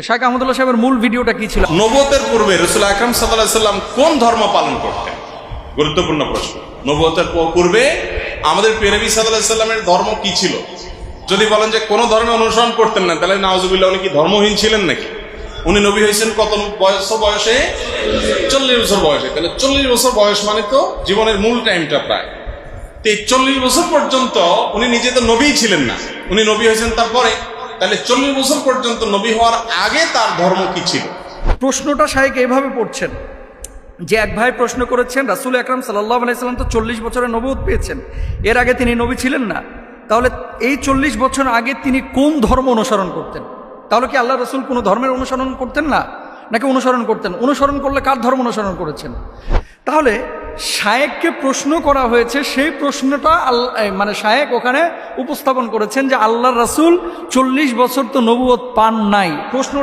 শাইখ আহমদুল্লাহ সাহেবের মূল ভিডিওটা কি ছিল? নবুয়তের পূর্বে রাসূল আকরাম সাল্লাল্লাহু আলাইহি সাল্লাম কোন ধর্ম পালন করতেন? গুরুত্বপূর্ণ প্রশ্ন। নবুয়তের পূর্বে আমাদের প্রিয় নবী সাল্লাল্লাহু আলাইহি সাল্লামের ধর্ম কি ছিল? যদি বলেন যে কোন ধর্মে অনুসরণ করতেন না, তাহলে নাউজুবিল্লাহ উনি কি ধর্মহীন ছিলেন নাকি? উনি নবী হয়েছেন কত বয়সে? 40 বছর বয়সে। তাহলে 40 বছর বয়স মানে তো জীবনের মূল টাইমটা প্রায়। তো এই 40 বছর পর্যন্ত উনি নিজে তো নবীই ছিলেন না, উনি নবী হয়েছেন তারপরে। তাহলে 40 বছর পর্যন্ত নবী হওয়ার আগে তার ধর্ম কি ছিল? প্রশ্নটা শাইখ এইভাবে পড়ছেন যে, এক ভাই প্রশ্ন করেছেন, রাসূল আকরাম সাল্লাল্লাহু আলাইহি সাল্লাম তো 40 বছরের নবুয়ত পেয়েছেন, এর আগে তিনি নবী ছিলেন না, তাহলে এই 40 বছর আগে তিনি কোন ধর্ম অনুসরণ করতেন? তাহলে কি আল্লাহ রাসূল কোনো ধর্মের অনুসরণ করতেন না, নাকি অনুসরণ করতেন? অনুসরণ করলে কার ধর্ম অনুসরণ করেছেন? তাহলে শায়েখকে প্রশ্ন করা হয়েছে, সেই প্রশ্নটা মানে শায়েখ ওখানে উপস্থাপন করেছেন যে আল্লাহর রাসূল 40 বছর তো নবুয়ত পান নাই। প্রশ্নটা